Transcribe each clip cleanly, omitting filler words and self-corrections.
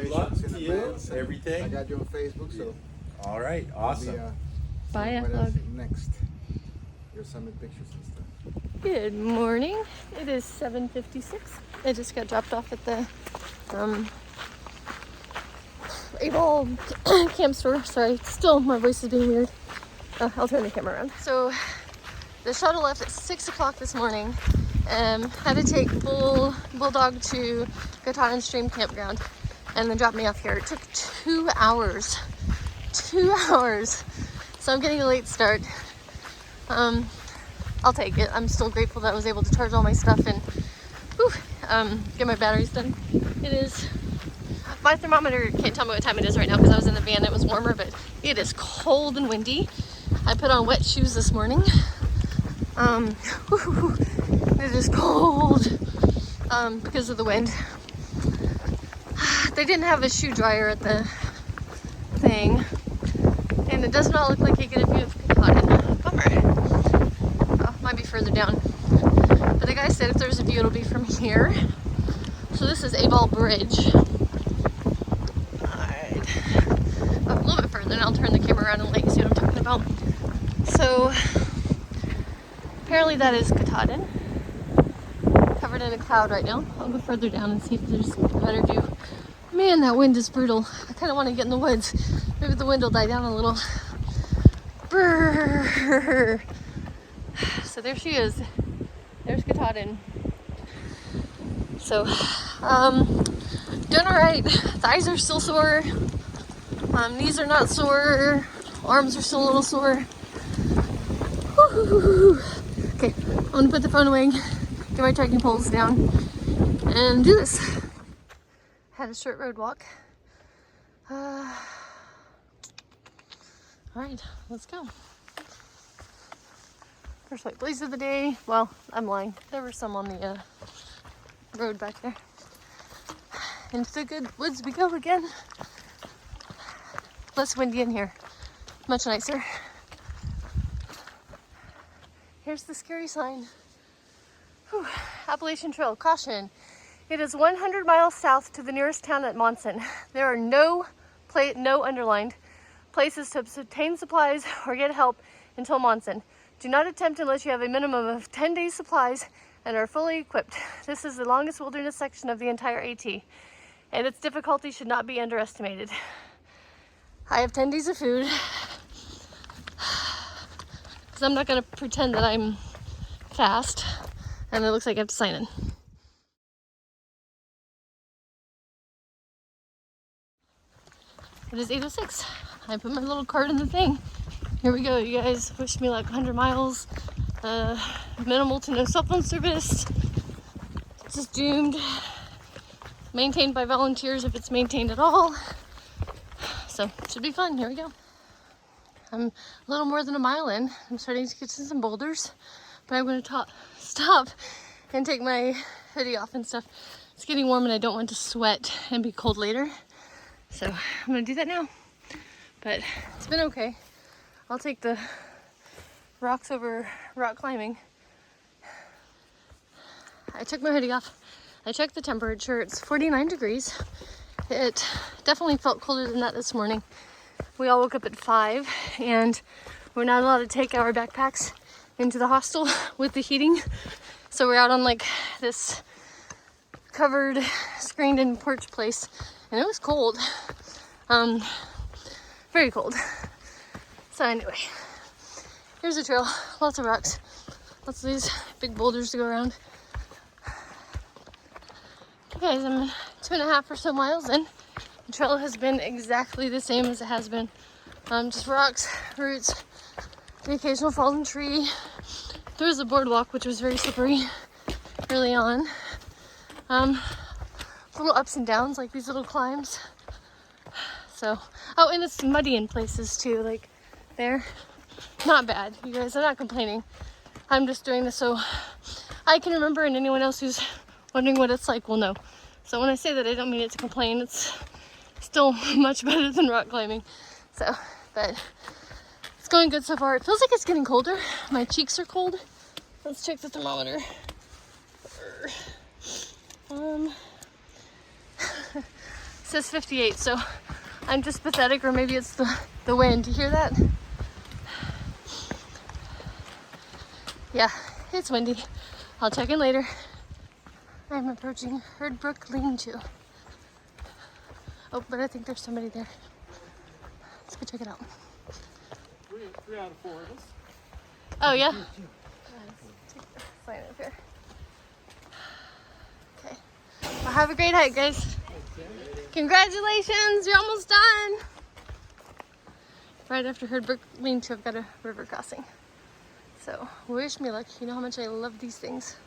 congratulations in advance. Everything. I got you on Facebook, so. All right, awesome. Bye, what vlog. else next? Your summit pictures and stuff. Good morning. It is 7:56. I just got dropped off at the Abol camp store. Sorry, still my voice is being weird. I'll turn the camera around. So the shuttle left at 6 o'clock this morning. Had to take Bulldog to Wadleigh Stream Campground and then drop me off here. It took 2 hours. 2 hours. So I'm getting a late start. I'll take it. I'm still grateful that I was able to charge all my stuff and get my batteries done. It is, my thermometer can't tell me what time it is right now because I was in the van. It was warmer, but it is cold and windy. I put on wet shoes this morning. It is cold because of the wind. They didn't have a shoe dryer at the thing, and it does not look like you get a view of Katahdin. Bummer. Oh, might be further down. But the guy said if there's a view, it'll be from here. So this is Abol Bridge. Alright. Oh, a little bit further, and I'll turn the camera around and let you see what I'm talking about. So apparently that is Katahdin. Covered in a cloud right now. I'll go further down and see if there's a better view. Man, that wind is brutal. I kind of want to get in the woods. Maybe the wind will die down a little. Brrr. So there she is. There's Katahdin. So, doing alright. Thighs are still sore. Knees are not sore. Arms are still a little sore. Woo-hoo-hoo-hoo. Okay, I'm gonna put the phone away, get my trekking poles down, and do this. Had a short road walk. Alright, let's go. First white blaze of the day. Well, I'm lying. There were some on the road back there. Into the good woods we go again. Less windy in here. Much nicer. Here's the scary sign. Whew. Appalachian Trail, caution. It is 100 miles south to the nearest town at Monson. There are no underlined places to obtain supplies or get help until Monson. Do not attempt unless you have a minimum of 10 days supplies and are fully equipped. This is the longest wilderness section of the entire AT, and its difficulty should not be underestimated. I have 10 days of food, because I'm not going to pretend that I'm fast, and it looks like I have to sign in. It is 8:06. I put my little card in the thing. Here we go, you guys. Wish me like 100 miles. Minimal to no cell phone service. Just doomed. Maintained by volunteers if it's maintained at all. So, should be fun. Here we go. I'm a little more than a mile in. I'm starting to get to some boulders, but I'm going to stop and take my hoodie off and stuff. It's getting warm and I don't want to sweat and be cold later. So I'm going to do that now. But it's been okay. I'll take the rocks over rock climbing. I took my hoodie off. I checked the temperature. It's 49 degrees. It definitely felt colder than that this morning. We all woke up at 5 and we're not allowed to take our backpacks into the hostel with the heating. So we're out on like this covered, screened in porch place, and it was cold. Very cold. So anyway, here's the trail. Lots of rocks. Lots of these big boulders to go around. Okay, guys, I'm 2.5 or so miles in. The trail has been exactly the same as it has been. Just rocks, roots, the occasional fallen tree. There was a boardwalk, which was very slippery early on. Little ups and downs, like these little climbs. So, oh, and it's muddy in places too, like there. Not bad, you guys, I'm not complaining. I'm just doing this so I can remember, and anyone else who's wondering what it's like will know. So when I say that, I don't mean it to complain. It's still much better than rock climbing. So, but it's going good so far. It feels like it's getting colder. My cheeks are cold. Let's check the thermometer. says 58, so I'm just pathetic, or maybe it's the wind. You hear that? Yeah, it's windy. I'll check in later. I'm approaching Herd Brook Lean-to. Oh, but I think there's somebody there. Let's go check it out. Three out of 4 of us. Oh, yeah? Take the sign up here. Okay. Well, have a great hike, guys. Congratulations, you're almost done. Right after Herd Brook Lean-to, I've got a river crossing. So, wish me luck. You know how much I love these things.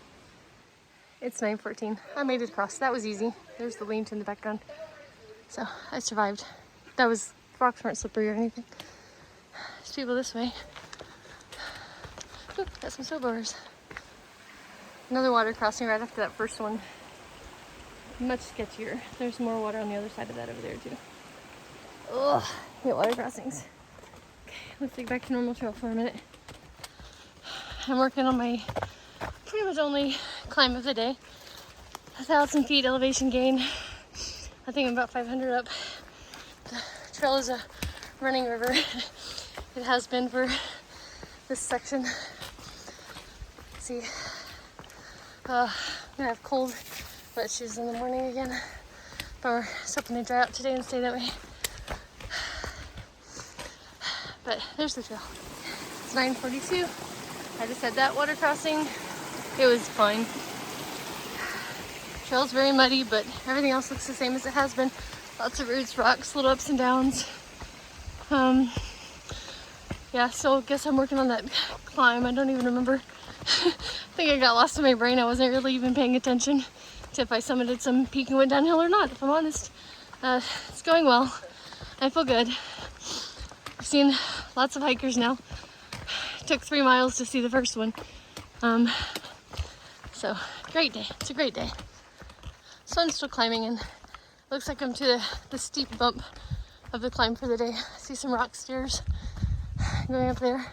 It's 9:14. I made it across. That was easy. There's the lean-to in the background. So, I survived. That was, rocks weren't slippery or anything. There's people this way. Ooh, got some snowboarders. Another water crossing right after that first one. Much sketchier. There's more water on the other side of that over there too. Ugh, hate water crossings. Okay, let's get back to normal trail for a minute. I'm working on my pretty much only climb of the day. 1,000 feet elevation gain. I think I'm about 500 up. The trail is a running river. It has been for this section. Let's see. I'm gonna have cold, wet shoes in the morning again. Bummer. It's hoping to dry out today and stay that way. But there's the trail. It's 9:42. I just had that water crossing. It was fine. Trail's very muddy, but everything else looks the same as it has been. Lots of roots, rocks, little ups and downs. Yeah, so I guess I'm working on that climb. I don't even remember. I think I got lost in my brain. I wasn't really even paying attention to if I summited some peak and went downhill or not, if I'm honest. It's going well. I feel good. I've seen lots of hikers now. It took 3 miles to see the first one. So, great day. It's a great day. Sun's still climbing, and looks like I'm to the steep bump of the climb for the day. I see some rock stairs going up there.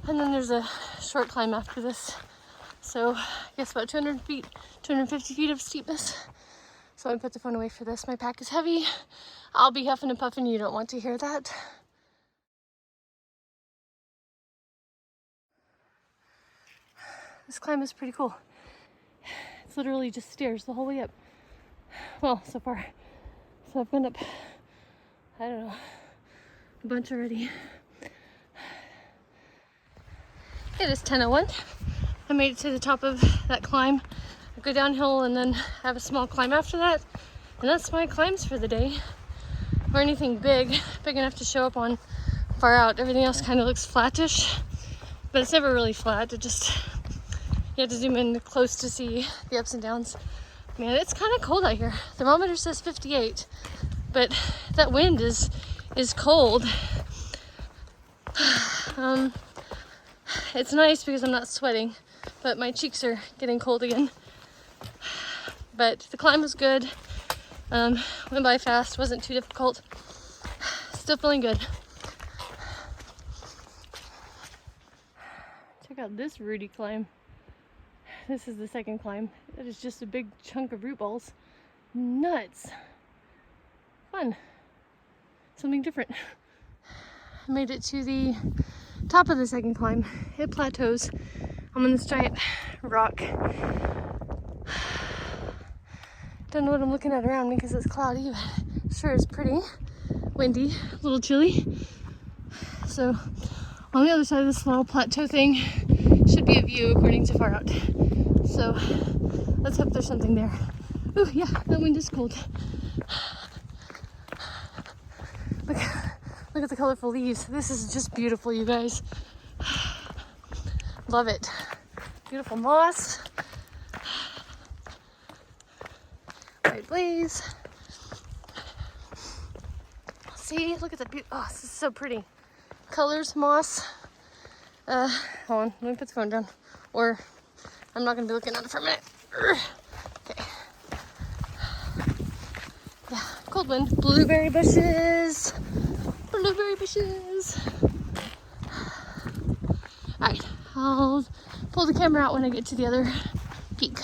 And then there's a short climb after this. So I guess about 200 feet, 250 feet of steepness. So I put the phone away for this. My pack is heavy. I'll be huffing and puffing. You don't want to hear that. This climb is pretty cool. It's literally just stairs the whole way up. Well, so far. So I've been up, I don't know, a bunch already. It is 10:01. I made it to the top of that climb. I go downhill and then have a small climb after that. And that's my climbs for the day. Or anything big enough to show up on far out. Everything else kind of looks flattish, but it's never really flat. It just, you have to zoom in close to see the ups and downs. Man, it's kind of cold out here. Thermometer says 58, but that wind is cold. It's nice because I'm not sweating, but my cheeks are getting cold again. But the climb was good. Went by fast, wasn't too difficult. Still feeling good. Check out this rooty climb. This is the second climb. It is just a big chunk of root balls. Nuts. Fun. Something different. I made it to the top of the second climb. It plateaus. I'm on this giant rock. Don't know what I'm looking at around me because it's cloudy, but sure is pretty. Windy, a little chilly. So on the other side of this little plateau thing should be a view according to far out. So let's hope there's something there. Ooh, yeah, that wind is cold. Look at the colorful leaves. This is just beautiful, you guys. Love it. Beautiful moss. White blaze. See, look at the beauty. Oh, this is so pretty. Colors, moss. Hold on, let me put the phone down. Or I'm not gonna be looking at it for a minute. Okay. Yeah, cold wind. Blueberry bushes. Blueberry bushes. Alright, I'll pull the camera out when I get to the other peak.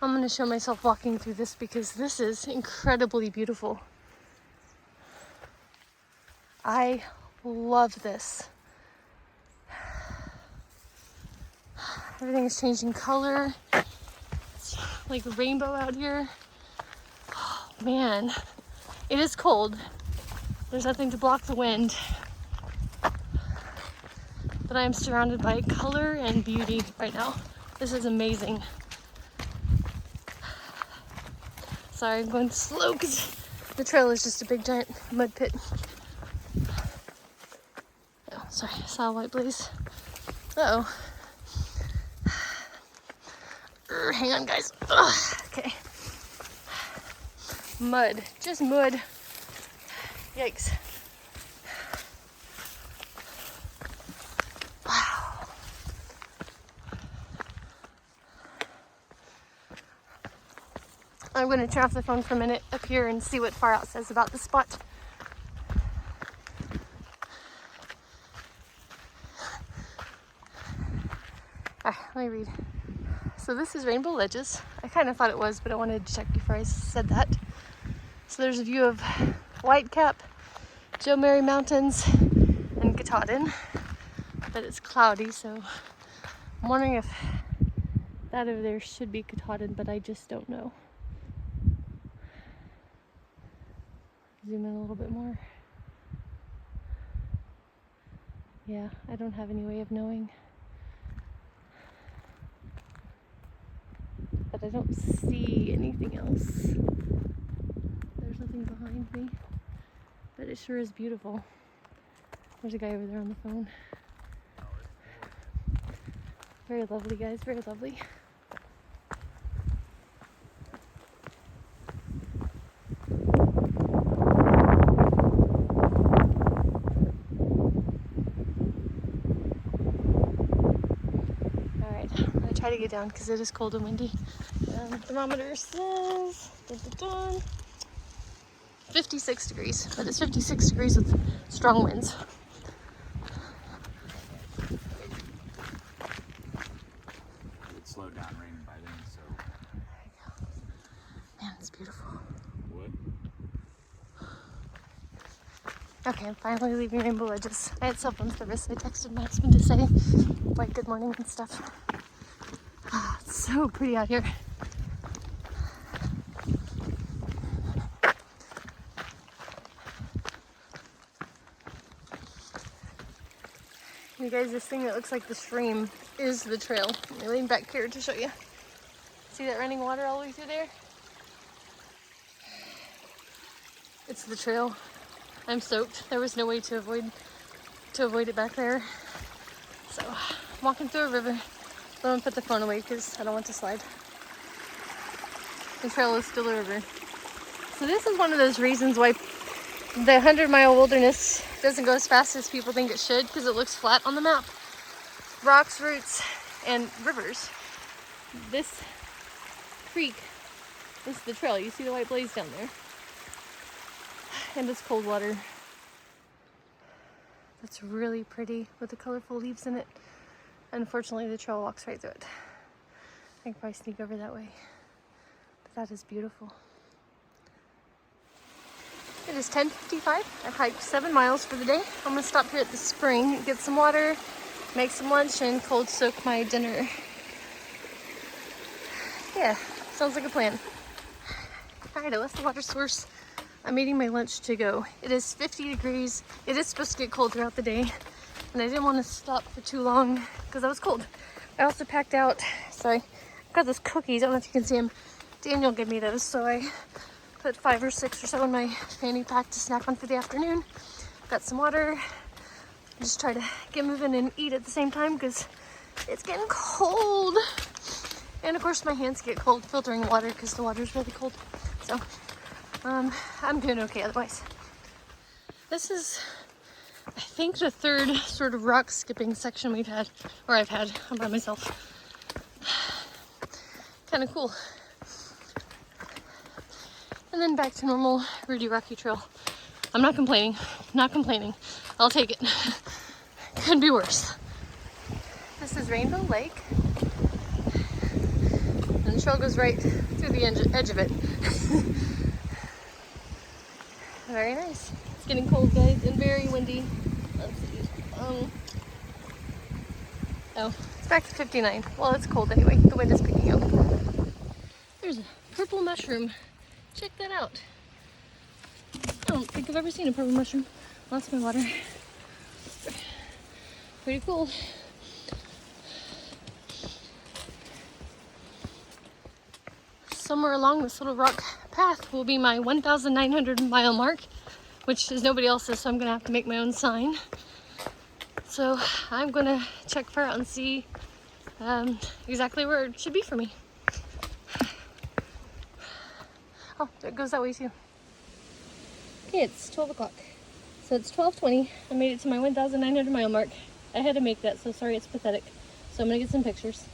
I'm gonna show myself walking through this because this is incredibly beautiful. I love this. Everything is changing color. It's like a rainbow out here. Oh, man, it is cold. There's nothing to block the wind. But I am surrounded by color and beauty right now. This is amazing. Sorry, I'm going slow because the trail is just a big giant mud pit. Oh, sorry, I saw a white blaze. Uh-oh. Hang on, guys. Ugh, okay. Mud, just mud. Yikes. Wow. I'm going to turn off the phone for a minute up here and see what Far Out says about the spot. Alright, let me read. So this is Rainbow Ledges. I kind of thought it was, but I wanted to check before I said that. So there's a view of Whitecap, Joe Mary Mountains, and Katahdin. But it's cloudy, so I'm wondering if that over there should be Katahdin, but I just don't know. Zoom in a little bit more. Yeah, I don't have any way of knowing. But I don't see anything else. There's nothing behind me, but it sure is beautiful. There's a guy over there on the phone. Very lovely, guys, very lovely. Alright, I'm gonna try to get down because it is cold and windy. The thermometer says 56 degrees, but it's 56 degrees with strong winds. It slowed down raining by then, so. There you go. Man, it's beautiful. What? Okay, I'm finally leaving Rainbow Ledges. I had cell phone service. I texted Maxman to say, like, good morning and stuff. Oh, it's so pretty out here. You guys, this thing that looks like the stream is the trail. Let me lean back here to show you. See that running water all the way through there? It's the trail. I'm soaked. There was no way to avoid it back there. So I'm walking through a river. I'm gonna put the phone away because I don't want to slide. The trail is still a river. So this is one of those reasons why the 100-mile wilderness doesn't go as fast as people think it should, because it looks flat on the map. Rocks, roots, and rivers. This creek is the trail. You see the white blaze down there. And it's cold water. That's really pretty with the colorful leaves in it. Unfortunately, the trail walks right through it. I can probably sneak over that way. But that is beautiful. It is 10:55. I've hiked 7 miles for the day. I'm gonna stop here at the spring, get some water, make some lunch, and cold soak my dinner. Yeah, sounds like a plan. Alright, I left the water source. I'm eating my lunch to go. It is 50 degrees. It is supposed to get cold throughout the day, and I didn't want to stop for too long because I was cold. I also packed out, sorry, I've got those cookies. I don't know if you can see them. Daniel gave me those, so I put 5 or 6 or so in my fanny pack to snack on for the afternoon. Got some water. Just try to get moving and eat at the same time because it's getting cold. And of course my hands get cold filtering water because the water is really cold. So I'm doing okay otherwise. This is, I think, the third sort of rock skipping section we've had, or I've had. I'm by myself. Kind of cool. And then back to normal rooty rocky trail. I'm not complaining. Not complaining. I'll take it. Could be worse. This is Rainbow Lake. And trail goes right through the edge of it. Very nice. It's getting cold, guys, and very windy. Let's see. Oh, it's back to 59. Well, it's cold anyway. The wind is picking up. There's a purple mushroom. Check that out. I don't think I've ever seen a purple mushroom. Lots of my water. Pretty cool. Somewhere along this little rock path will be my 1,900 mile mark, which is nobody else's, so I'm gonna have to make my own sign. So I'm gonna check far out and see exactly where it should be for me. Oh, it goes that way too. Okay, it's 12 o'clock. So it's 12:20. I made it to my 1,900 mile mark. I had to make that, so sorry it's pathetic. So I'm gonna get some pictures.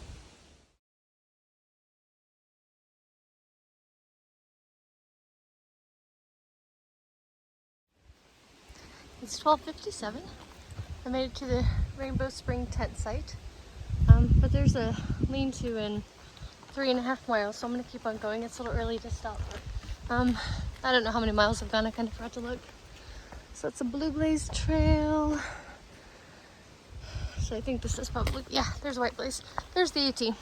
It's 12:57. I made it to the Rainbow Spring tent site. But there's a lean-to in 3.5 miles, so I'm gonna keep on going. It's a little early to stop. I don't know how many miles I've gone. I kind of forgot to look. So it's a blue blaze trail. So I think this is probably, yeah, there's a white blaze. There's the AT.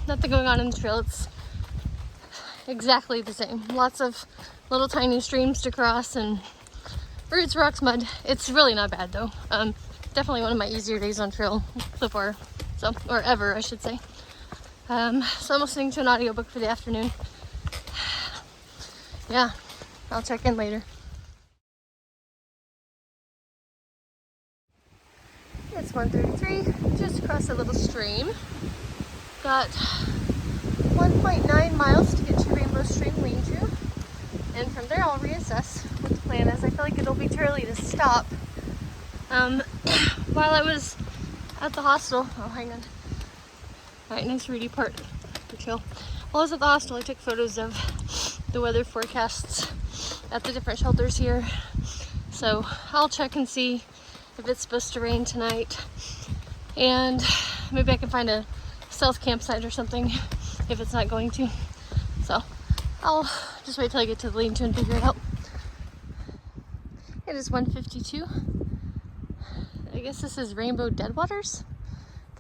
Nothing going on in the trail. It's exactly the same. Lots of little tiny streams to cross and roots, rocks, mud. It's really not bad though. Definitely one of my easier days on trail so far. So, or ever, I should say. So I'm listening to an audiobook for the afternoon. Yeah, I'll check in later. It's 1:33, just across a little stream. Got 1.9 miles to get to Rainbow Stream Lean-to. And from there I'll reassess what the plan is. I feel like it'll be too early to stop. While I was at the hostel, oh hang on. Alright, nice rooty part for chill. While I was at the hostel, I took photos of the weather forecasts at the different shelters here. So I'll check and see if it's supposed to rain tonight. And maybe I can find a stealth campsite or something if it's not going to. So I'll just wait till I get to the lean-to and figure it out. It is 1:52. I guess this is Rainbow Deadwaters.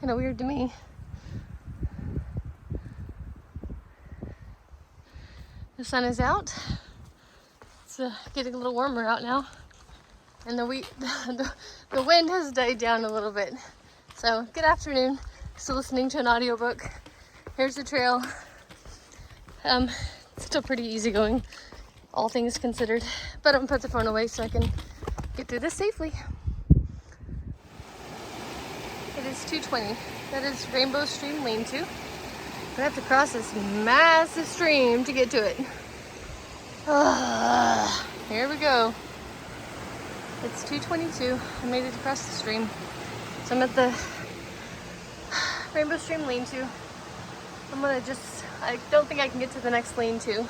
Kind of weird to me. The sun is out. It's getting a little warmer out now. And the wind has died down a little bit. So, good afternoon. Still listening to an audiobook. Here's the trail. Still pretty easygoing, all things considered. But I'm gonna put the phone away so I can get through this safely. It is 2:20. That is Rainbow Stream Lean-to. I have to cross this massive stream to get to it. Here we go. It's 2:22. I made it across the stream. So I'm at the Rainbow Stream Lean-to. I don't think I can get to the next lean-to.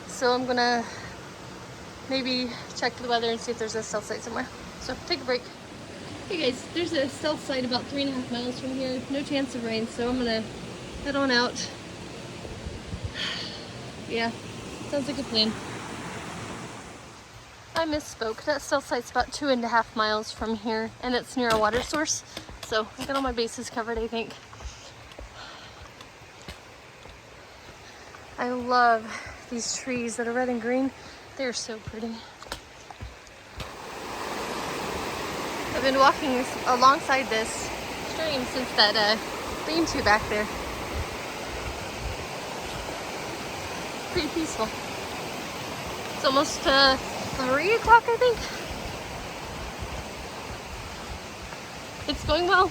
So I'm gonna maybe check the weather and see if there's a stealth site somewhere. So take a break. Hey guys, there's a stealth site about 3.5 miles from here. No chance of rain, so I'm gonna head on out. Yeah, sounds like a plan. I misspoke. That stealth site's about 2.5 miles from here, and it's near a water source. So I got all my bases covered, I think. I love these trees that are red and green. They're so pretty. I've been walking alongside this stream since that lean-to back there. Pretty peaceful. It's almost 3 o'clock, I think. It's going well.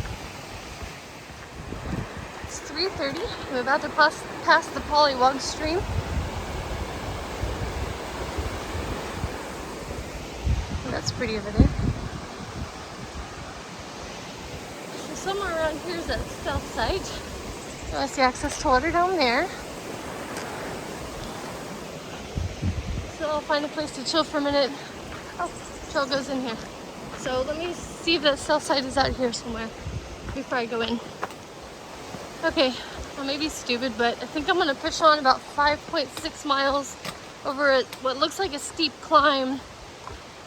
It's 3:30. I'm about to pass the Wadleigh Stream. That's pretty over there. So somewhere around here is that stealth site. So I see access to water down there. So I'll find a place to chill for a minute. Oh, trail goes in here. So let me see if that stealth site is out here somewhere before I go in. Okay, I may be stupid, but I think I'm gonna push on about 5.6 miles over what looks like a steep climb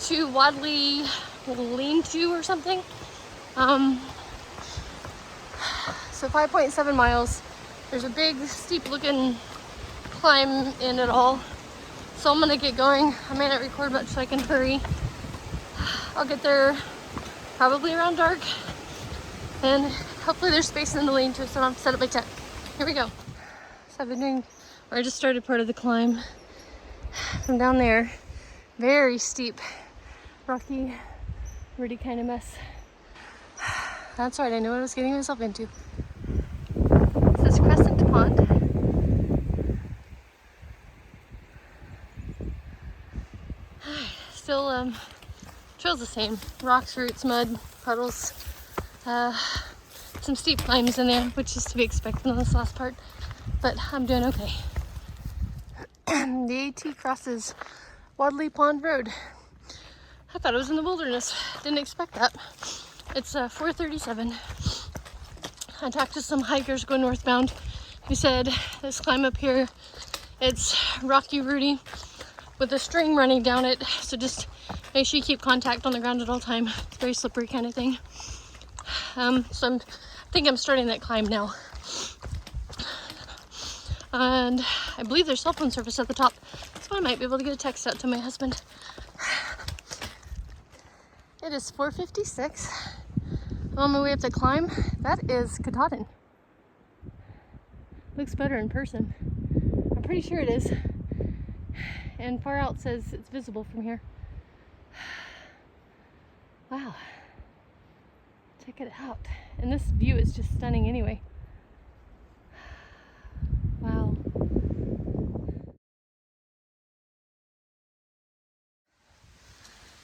to Wadleigh Lean-to or something. So 5.7 miles. There's a big steep looking climb in it all. So I'm gonna get going. I may not record much so I can hurry. I'll get there probably around dark. And hopefully there's space in the lean-to so I don't have to set up my tent. Here we go. So I've been doing, or I just started part of the climb from down there. Very steep, rocky, rooty kind of mess. That's right, I knew what I was getting myself into. This is Crescent Pond. Still, trail's the same. Rocks, roots, mud, puddles. Some steep climbs in there, which is to be expected on this last part. But I'm doing okay. The AT crosses Wadleigh Pond Road. I thought it was in the wilderness. Didn't expect that. It's 4:37. I talked to some hikers going northbound who said this climb up here, it's rocky, rooty, with a string running down it. So just make sure you keep contact on the ground at all time. It's very slippery kind of thing. So I think I'm starting that climb now. And I believe there's cell phone service at the top, so I might be able to get a text out to my husband. It is 4:56. I'm on my way up the climb. That is Katahdin. Looks better in person. I'm pretty sure it is. And far out says it's visible from here. Wow. Check it out. And this view is just stunning anyway. Wow.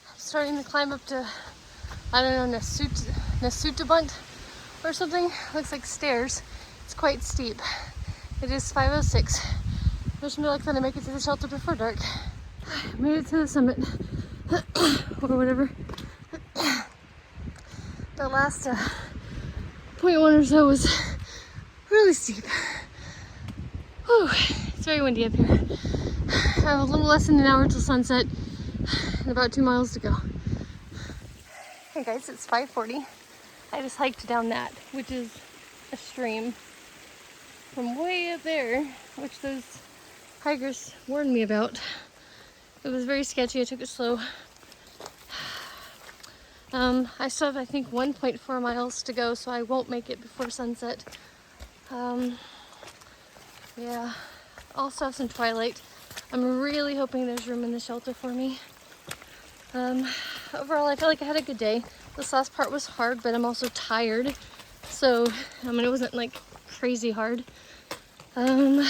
I'm starting to climb up to, I don't know, Nasutabund or something. Looks like stairs. It's quite steep. It is 5:06. Wish me luck that I make it to the shelter before dark. I made it to the summit. Or whatever. The last 0.1 or so was really steep. Whew, it's very windy up here. I have a little less than an hour till sunset and about 2 miles to go. Hey guys, it's 5:40. I just hiked down that, which is a stream from way up there, which those hikers warned me about. It was very sketchy. I took it slow. I still have, I think, 1.4 miles to go, so I won't make it before sunset. Yeah, also have some twilight. I'm really hoping there's room in the shelter for me. Overall, I feel like I had a good day. This last part was hard, but I'm also tired. So, I mean, it wasn't like crazy hard. It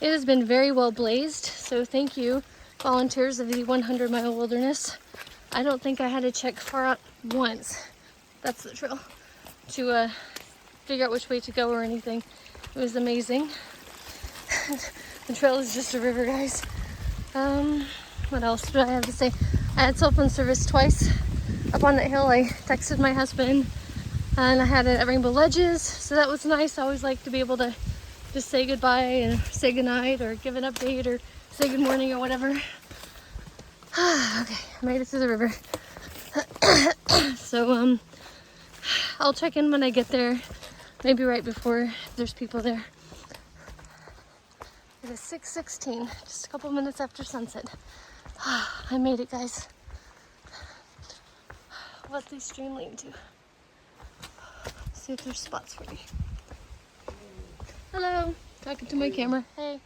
has been very well blazed, so thank you, volunteers of the 100 Mile Wilderness. I don't think I had to check far out once. That's the trail. To figure out which way to go or anything. It was amazing. The trail is just a river, guys. What else do I have to say? I had cell phone service twice up on that hill. I texted my husband, and I had it at Rainbow Ledges, so that was nice. I always like to be able to just say goodbye and say goodnight or give an update or say good morning or whatever. Okay, I made it to the river. So, I'll check in when I get there, maybe right before there's people there. It is 6:16, just a couple minutes after sunset. I made it, guys. Wadleigh Stream Lean-to. See if there's spots for me. Hello, talking to my camera. Hey.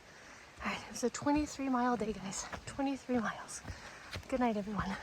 All right, it was a 23-mile day, guys. 23 miles. Good night, everyone.